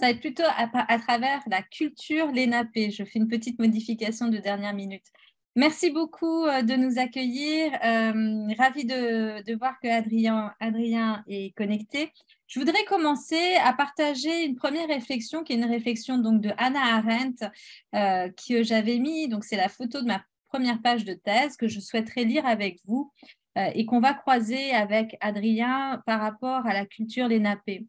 Ça va être plutôt à travers la culture Lénapé. Je fais une petite modification de dernière minute. Merci beaucoup de nous accueillir. Ravie de voir que Adrien est connecté. Je voudrais commencer à partager une première réflexion qui est une réflexion donc de Hannah Arendt que j'avais mis. Donc c'est la photo de ma première page de thèse que je souhaiterais lire avec vous et qu'on va croiser avec Adrien par rapport à la culture Lénapé.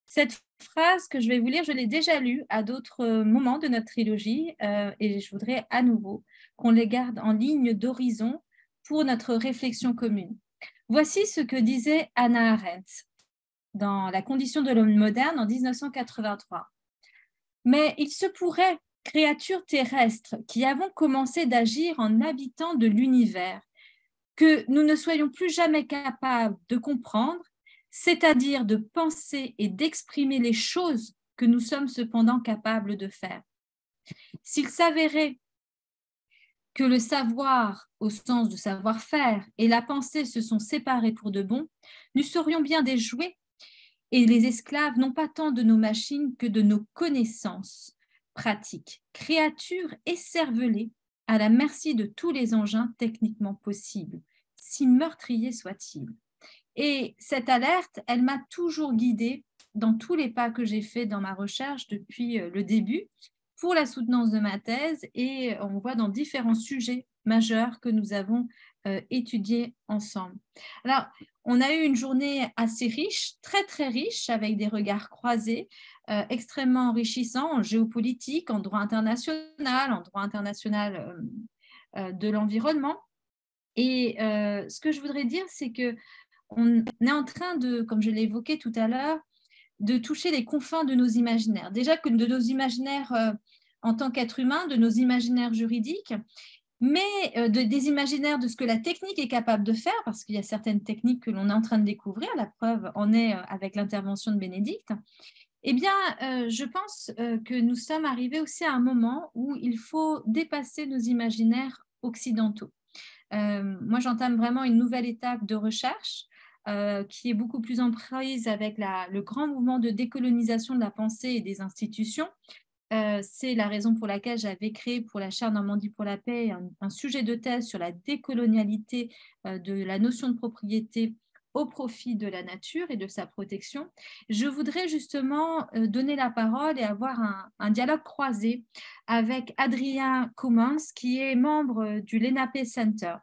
Cette phrase que je vais vous lire, je l'ai déjà lue à d'autres moments de notre trilogie et je voudrais à nouveau qu'on les garde en ligne d'horizon pour notre réflexion commune. Voici ce que disait Hannah Arendt dans La condition de l'homme moderne en 1983. Mais il se pourrait, créatures terrestres qui avons commencé d'agir en habitants de l'univers, que nous ne soyons plus jamais capables de comprendre, c'est-à-dire de penser et d'exprimer les choses que nous sommes cependant capables de faire. S'il s'avérait que le savoir, au sens de savoir-faire, et la pensée se sont séparés pour de bon, nous serions bien des jouets et les esclaves non pas tant de nos machines que de nos connaissances pratiques, créatures écervelées à la merci de tous les engins techniquement possibles, si meurtriers soient-ils. Et cette alerte, elle m'a toujours guidée dans tous les pas que j'ai faits dans ma recherche depuis le début pour la soutenance de ma thèse et on voit dans différents sujets majeurs que nous avons étudiés ensemble. Alors, on a eu une journée assez riche, très très riche, avec des regards croisés, extrêmement enrichissants en géopolitique, en droit international de l'environnement. Et ce que je voudrais dire, c'est que on est en train de, comme je l'ai évoqué tout à l'heure, de toucher les confins de nos imaginaires. Déjà que de nos imaginaires en tant qu'être humain, de nos imaginaires juridiques, mais des imaginaires de ce que la technique est capable de faire, parce qu'il y a certaines techniques que l'on est en train de découvrir, la preuve en est avec l'intervention de Bénédicte. Eh bien, je pense que nous sommes arrivés aussi à un moment où il faut dépasser nos imaginaires occidentaux. Moi, j'entame vraiment une nouvelle étape de recherche qui est beaucoup plus en prise avec le grand mouvement de décolonisation de la pensée et des institutions. C'est la raison pour laquelle j'avais créé pour la chaire Normandie pour la paix un sujet de thèse sur la décolonialité de la notion de propriété au profit de la nature et de sa protection. Je voudrais justement donner la parole et avoir un dialogue croisé avec Adrien Coumans, qui est membre du Lénapé Center.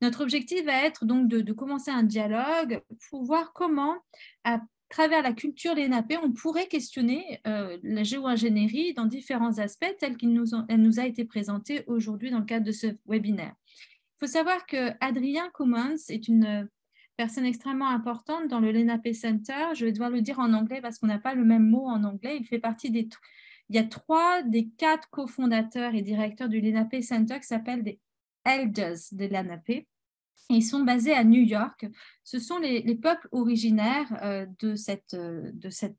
Notre objectif va être donc de commencer un dialogue pour voir comment, à travers la culture Lénapé, on pourrait questionner la géo-ingénierie dans différents aspects tels qu'elle nous a été présentée aujourd'hui dans le cadre de ce webinaire. Il faut savoir que Adrien Coumans est une personne extrêmement importante dans le Lénapé Center. Je vais devoir le dire en anglais parce qu'on n'a pas le même mot en anglais. Il fait partie il y a 3 des 4 cofondateurs et directeurs du Lénapé Center qui s'appellent des Elders de Lénapé. Ils sont basés à New York. Ce sont les peuples originaires de cette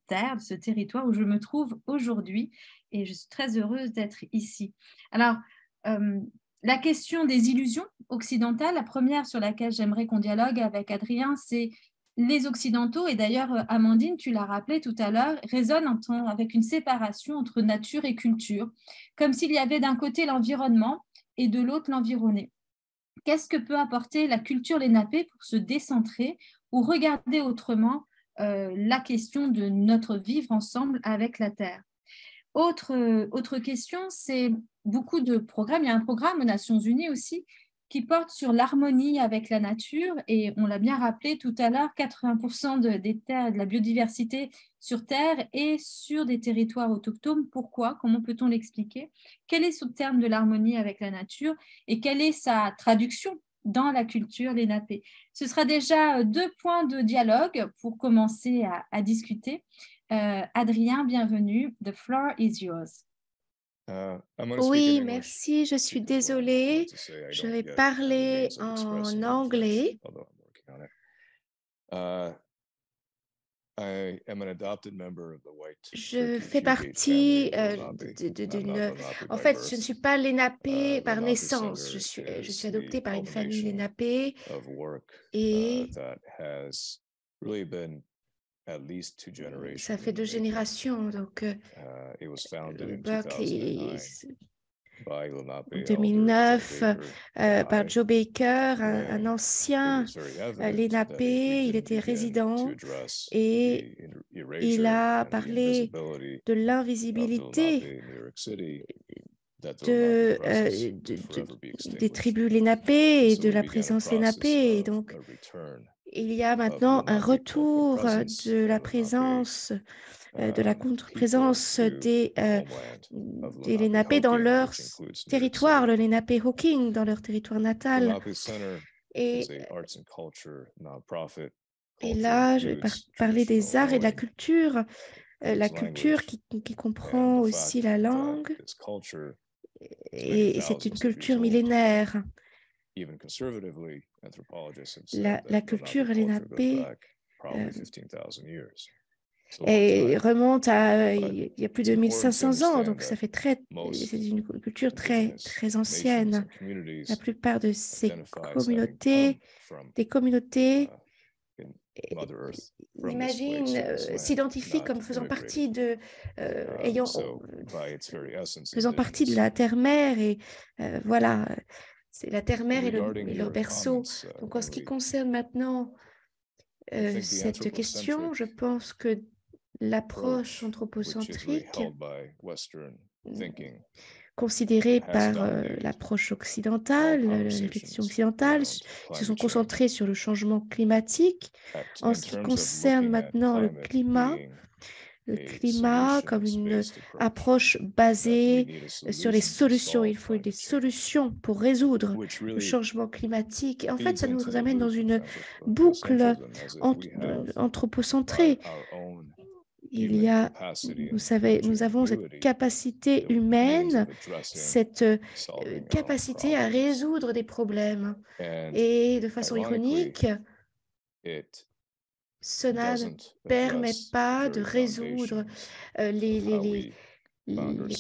terre, de ce territoire où je me trouve aujourd'hui et je suis très heureuse d'être ici. Alors, la question des illusions occidentales, la première sur laquelle j'aimerais qu'on dialogue avec Adrien, c'est les Occidentaux, et d'ailleurs, Amandine, tu l'as rappelé tout à l'heure, raisonnent avec une séparation entre nature et culture, comme s'il y avait d'un côté l'environnement et de l'autre l'environné. Qu'est-ce que peut apporter la culture Lénapé pour se décentrer ou regarder autrement la question de notre vivre ensemble avec la Terre? Autre question, c'est beaucoup de programmes. Il y a un programme aux Nations Unies aussi qui porte sur l'harmonie avec la nature et on l'a bien rappelé tout à l'heure, 80% des terres et de la biodiversité sur Terre et sur des territoires autochtones. Pourquoi? Comment peut-on l'expliquer? Quel est ce terme de l'harmonie avec la nature et quelle est sa traduction dans la culture Lénapé? Ce sera déjà 2 points de dialogue pour commencer à discuter. Adrien, bienvenue. The floor is yours. Oui, merci. Je suis désolée. Je vais parler en anglais. Je fais partie d'une... En fait, je ne suis pas Lénapé par naissance. Je suis adoptée par une famille Lénapé et Ça fait 2 générations. Donc, Buck, en 2009, par Joe Baker, un ancien Lenape, il était résident et il a parlé de l'invisibilité des tribus Lenape et de la présence Lenape. Et donc, il y a maintenant un retour de la présence, de la contre-présence des Lenape dans leur territoire, le Lenape Hawking dans leur territoire natal. Et là, je vais parler des arts et de la culture qui comprend aussi la langue. Et c'est une culture millénaire. La culture Lenape et remonte à il y a plus de 1500 ans, donc ça fait c'est une culture très, très ancienne. La plupart de ces communautés, s'identifient comme faisant partie de la terre-mère et voilà, c'est la terre-mère et leur berceau. Donc en ce qui concerne maintenant cette question, je pense que l'approche anthropocentrique considérée par l'approche occidentale, les réflexions occidentales, se sont concentrées sur le changement climatique. En ce qui concerne maintenant le climat comme une approche basée sur les solutions. Il faut des solutions pour résoudre le changement climatique. Et en fait, ça nous amène dans une boucle anthropocentrée. Nous avons cette capacité humaine, cette capacité à résoudre des problèmes. Et de façon ironique, cela ne permet pas de résoudre les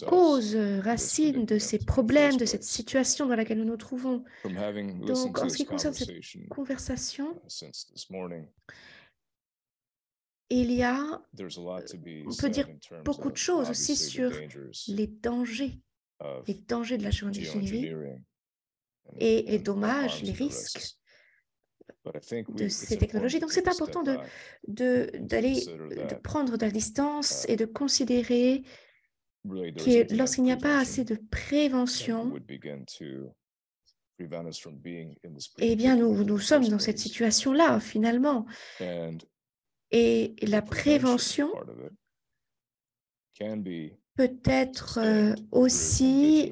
causes racines de ces problèmes, de cette situation dans laquelle nous nous trouvons. Donc, en ce qui concerne cette conversation, on peut dire beaucoup de choses aussi sur les dangers de la géoingénierie et les dommages, les risques de ces technologies. Donc, c'est important de prendre de la distance et de considérer que lorsqu'il n'y a pas assez de prévention, eh bien, nous sommes dans cette situation-là, finalement. Et la prévention peut être aussi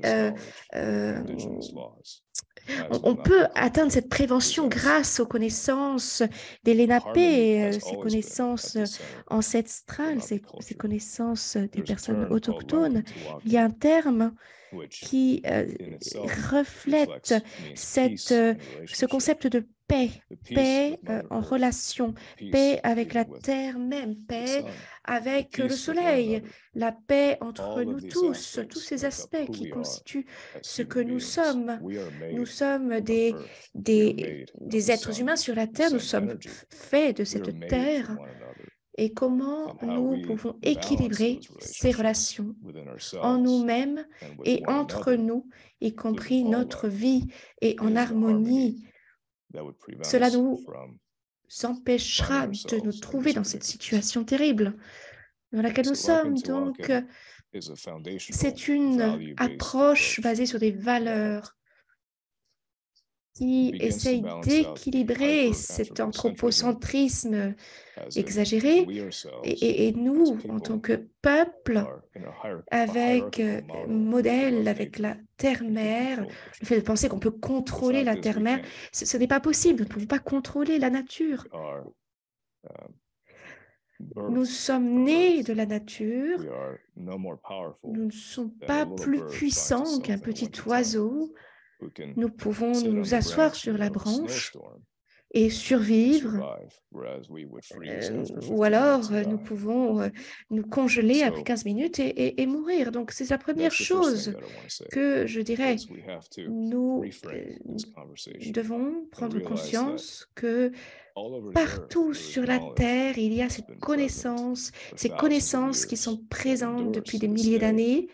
on peut atteindre cette prévention grâce aux connaissances des Lenape, ces connaissances ancestrales, ces connaissances des personnes autochtones. Il y a un terme qui reflète ce concept de paix en relation, paix avec la terre même, paix avec le soleil, la paix entre nous tous ces aspects qui constituent ce que nous sommes. Nous sommes des êtres humains sur la terre, nous sommes faits de cette terre. Et comment nous pouvons équilibrer ces relations en nous-mêmes et entre nous, y compris notre vie, et en harmonie. Cela nous empêchera de nous trouver dans cette situation terrible dans laquelle nous sommes. Donc, c'est une approche basée sur des valeurs qui essaye d'équilibrer cet anthropocentrisme exagéré. Et nous, en tant que peuple, avec modèle, avec la terre-mère, le fait de penser qu'on peut contrôler la terre-mère, ce n'est pas possible. Nous ne pouvons pas contrôler la nature. Nous sommes nés de la nature. Nous ne sommes pas plus puissants qu'un petit oiseau. Nous pouvons nous asseoir sur la branche et survivre, ou alors nous pouvons nous congeler après 15 minutes et mourir. Donc, c'est la première chose que je dirais. Nous devons prendre conscience que partout sur la Terre, il y a ces connaissances qui sont présentes depuis des milliers d'années,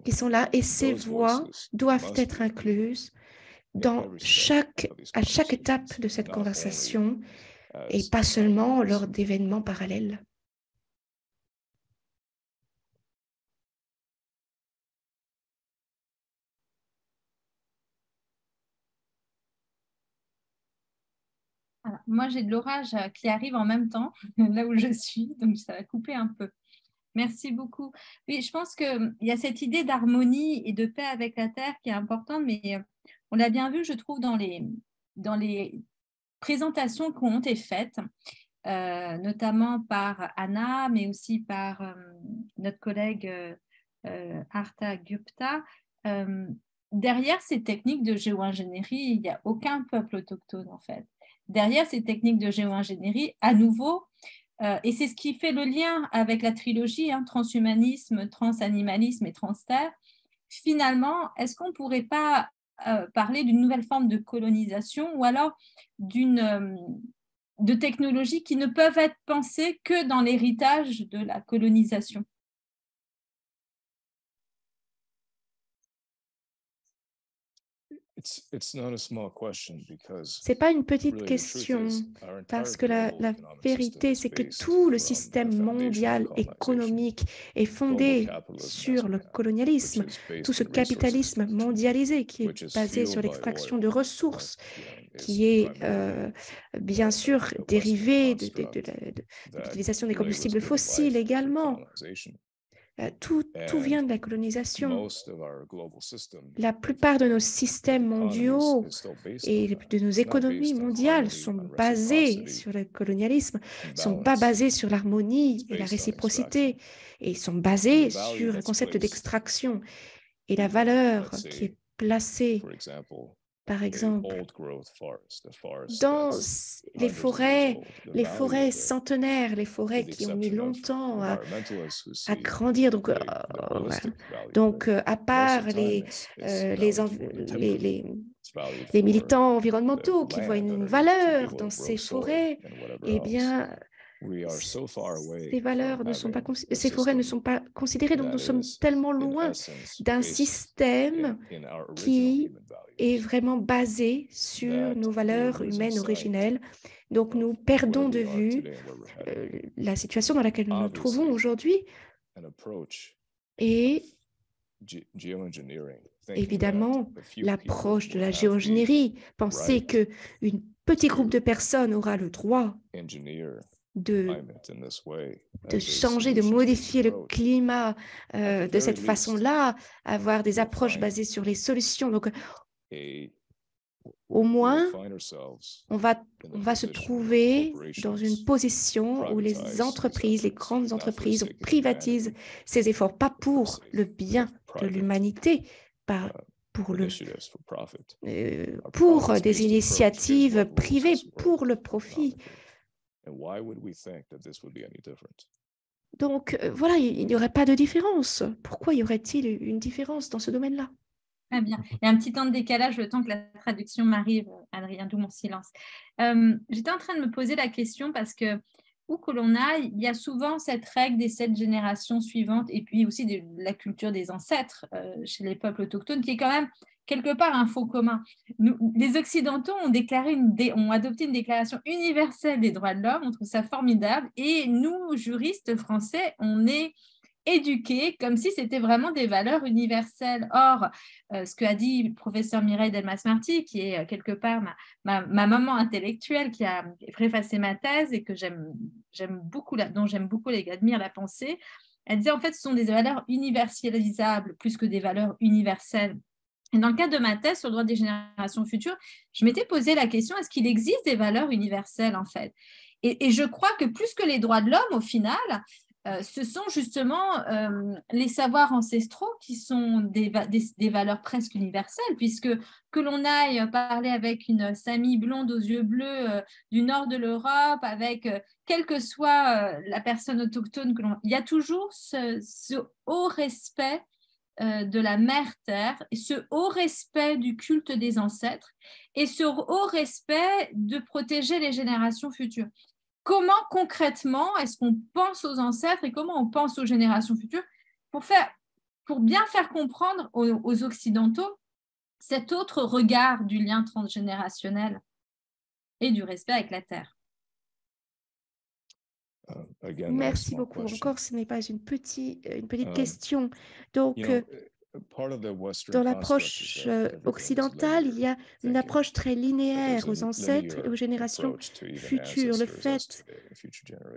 qui sont là, et ces voix doivent être incluses à chaque étape de cette conversation et pas seulement lors d'événements parallèles. Alors, moi, j'ai de l'orage qui arrive en même temps, là où je suis, donc ça va couper un peu. Merci beaucoup. Oui, je pense qu'il y a cette idée d'harmonie et de paix avec la Terre qui est importante, mais on l'a bien vu, je trouve, dans les présentations qui ont été faites, notamment par Anna, mais aussi par notre collègue Arta Gupta. Derrière ces techniques de géo-ingénierie, il n'y a aucun peuple autochtone, en fait. Derrière ces techniques de géo-ingénierie, à nouveau, et c'est ce qui fait le lien avec la trilogie, transhumanisme, transanimalisme et transterre. Finalement, est-ce qu'on ne pourrait pas parler d'une nouvelle forme de colonisation ou alors de technologies qui ne peuvent être pensées que dans l'héritage de la colonisation? C'est pas une petite question, parce que la vérité, c'est que tout le système mondial économique est fondé sur le colonialisme, tout ce capitalisme mondialisé qui est basé sur l'extraction de ressources, qui est bien sûr dérivé de l'utilisation des combustibles fossiles également. Tout vient de la colonisation. La plupart de nos systèmes mondiaux et de nos économies mondiales sont basées sur le colonialisme, sont pas basées sur l'harmonie et la réciprocité, et sont basées sur le concept d'extraction et la valeur qui est placée, par exemple, dans les forêts centenaires, les forêts qui ont mis longtemps à grandir. Donc, à part les militants environnementaux qui voient une valeur dans ces forêts, eh bien, ces forêts ne sont pas considérées. Donc, nous sommes tellement loin d'un système qui est vraiment basé sur nos valeurs humaines originelles. Donc, nous perdons de vue la situation dans laquelle nous nous trouvons aujourd'hui. Et évidemment, l'approche de la géo-ingénierie, penser qu'un petit groupe de personnes aura le droit de changer, de modifier le climat de cette façon-là, avoir des approches basées sur les solutions. Donc, au moins, on va se trouver dans une position où les grandes entreprises, privatisent ces efforts, pas pour le bien de l'humanité, pas pour des initiatives privées, pour le profit. Donc, voilà, il n'y aurait pas de différence. Pourquoi y aurait-il une différence dans ce domaine-là? Très bien. Il y a un petit temps de décalage, le temps que la traduction m'arrive, Adrien, d'où mon silence. J'étais en train de me poser la question parce que, où que l'on aille, il y a souvent cette règle des 7 générations suivantes et puis aussi de la culture des ancêtres chez les peuples autochtones qui est quand même quelque part un faux commun. Les Occidentaux ont adopté une déclaration universelle des droits de l'homme, on trouve ça formidable, et nous, juristes français, on est éduqués comme si c'était vraiment des valeurs universelles. Or, ce qu'a dit le professeur Mireille Delmas-Marty, qui est quelque part ma maman intellectuelle qui a préfacé ma thèse et que j'aime beaucoup, dont j'aime beaucoup et admire la pensée, elle disait en fait ce sont des valeurs universalisables plus que des valeurs universelles. Et dans le cadre de ma thèse sur le droit des générations futures, je m'étais posé la question, est-ce qu'il existe des valeurs universelles en fait ? Et je crois que plus que les droits de l'homme, au final, ce sont justement les savoirs ancestraux qui sont des valeurs presque universelles, puisque que l'on aille parler avec une Sami blonde aux yeux bleus du nord de l'Europe, avec quelle que soit la personne autochtone, il y a toujours ce haut respect de la mère terre, ce haut respect du culte des ancêtres et ce haut respect de protéger les générations futures. Comment concrètement est-ce qu'on pense aux ancêtres et comment on pense aux générations futures pour bien faire comprendre aux Occidentaux cet autre regard du lien transgénérationnel et du respect avec la Terre? Merci beaucoup. Encore, ce n'est pas une petite question. Donc, dans l'approche occidentale, il y a une approche très linéaire aux ancêtres et aux générations futures. Le fait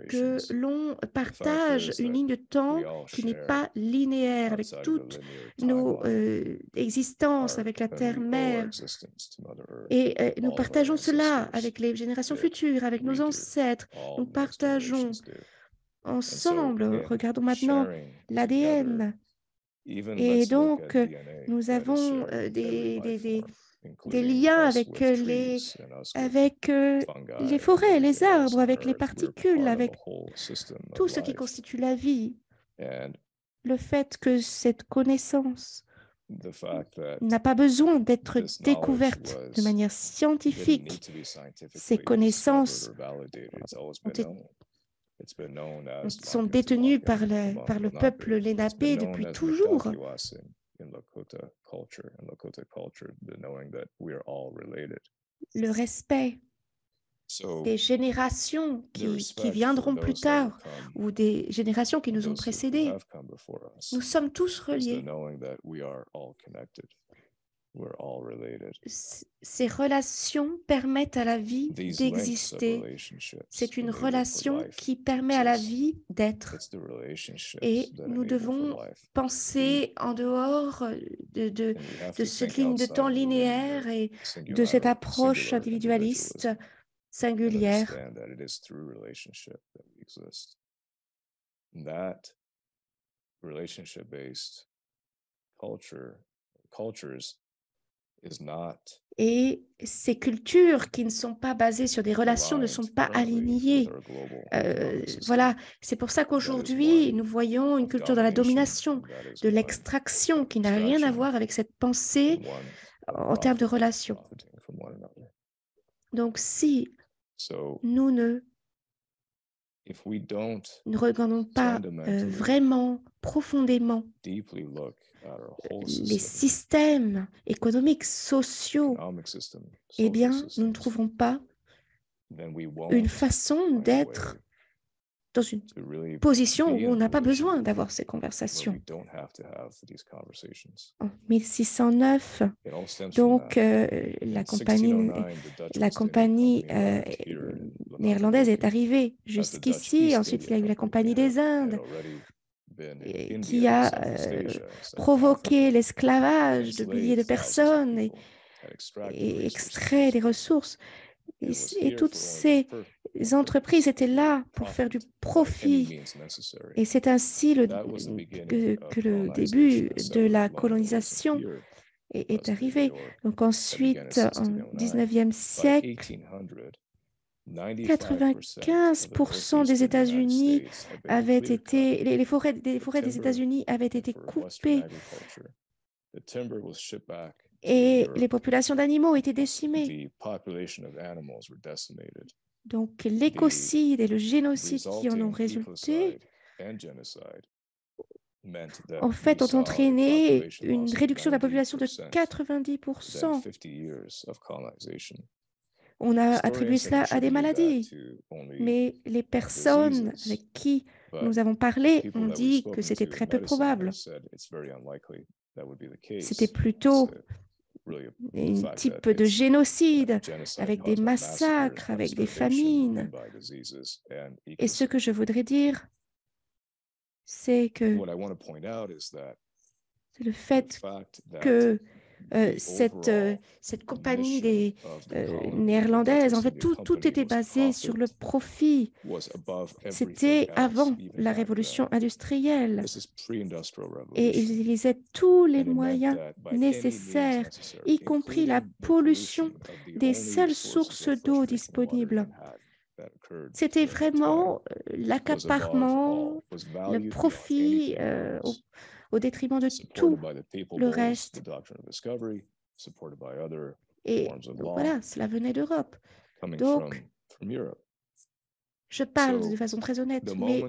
que l'on partage une ligne de temps qui n'est pas linéaire avec toutes nos existences, avec la Terre-Mère. Et nous partageons cela avec les générations futures, avec nos ancêtres. Nous partageons ensemble. Regardons maintenant l'ADN. Et donc, nous avons des liens avec les forêts, les arbres, avec les particules, avec tout ce qui constitue la vie. Le fait que cette connaissance n'a pas besoin d'être découverte de manière scientifique. Ces connaissances sont détenues par le peuple Lenape depuis toujours. Le respect des générations qui viendront plus tard ou des générations qui nous ont précédés. Nous sommes tous reliés. Ces relations permettent à la vie d'exister. C'est une relation qui permet à la vie d'être. Et nous devons penser en dehors de cette ligne de temps linéaire et de cette approche individualiste singulière. Et ces cultures qui ne sont pas basées sur des relations ne sont pas alignées. Voilà, c'est pour ça qu'aujourd'hui, nous voyons une culture de la domination, de l'extraction, qui n'a rien à voir avec cette pensée en termes de relations. Donc, si nous ne regardons pas vraiment, profondément, les systèmes économiques, sociaux, eh bien, nous ne trouvons pas une façon d'être dans une position où on n'a pas besoin d'avoir ces conversations. En 1609, donc, la compagnie néerlandaise est arrivée jusqu'ici. Ensuite, il y a eu la Compagnie des Indes qui a provoqué l'esclavage de milliers de personnes et extrait des ressources. Et toutes ces entreprises étaient là pour faire du profit. Et c'est ainsi que le début de la colonisation est arrivé. Donc ensuite, en 19e siècle, 95% des États-Unis avaient été, les forêts des États-Unis avaient été coupées et les populations d'animaux étaient décimées. Donc l'écocide et le génocide qui en ont résulté, en fait, ont entraîné une réduction de la population de 90%. On a attribué cela à des maladies, mais les personnes avec qui nous avons parlé ont dit que c'était très peu probable. C'était plutôt un type de génocide, avec des massacres, avec des famines. Et ce que je voudrais dire, c'est que c'est le fait que cette compagnie néerlandaise, en fait, tout était basé sur le profit. C'était avant la révolution industrielle. Et ils utilisaient tous les moyens nécessaires, y compris la pollution des seules sources d'eau disponibles. C'était vraiment l'accaparement, le profit au détriment de tout le reste. Et voilà, cela venait d'Europe. Donc, je parle de façon très honnête, mais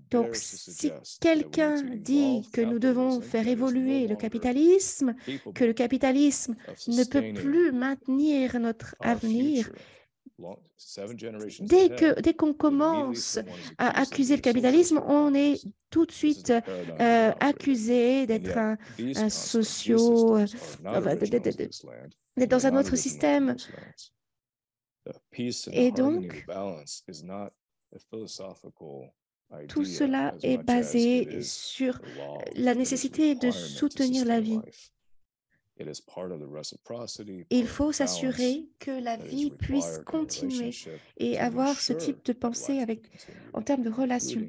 donc si quelqu'un dit que nous devons faire évoluer le capitalisme, que le capitalisme ne peut plus maintenir notre avenir, dès qu'on commence à accuser le capitalisme, on est tout de suite accusé d'être un d'être dans un autre système. Et donc, tout cela est basé sur la nécessité de soutenir la vie. Il faut s'assurer que la vie puisse continuer et avoir ce type de pensée en termes de relations.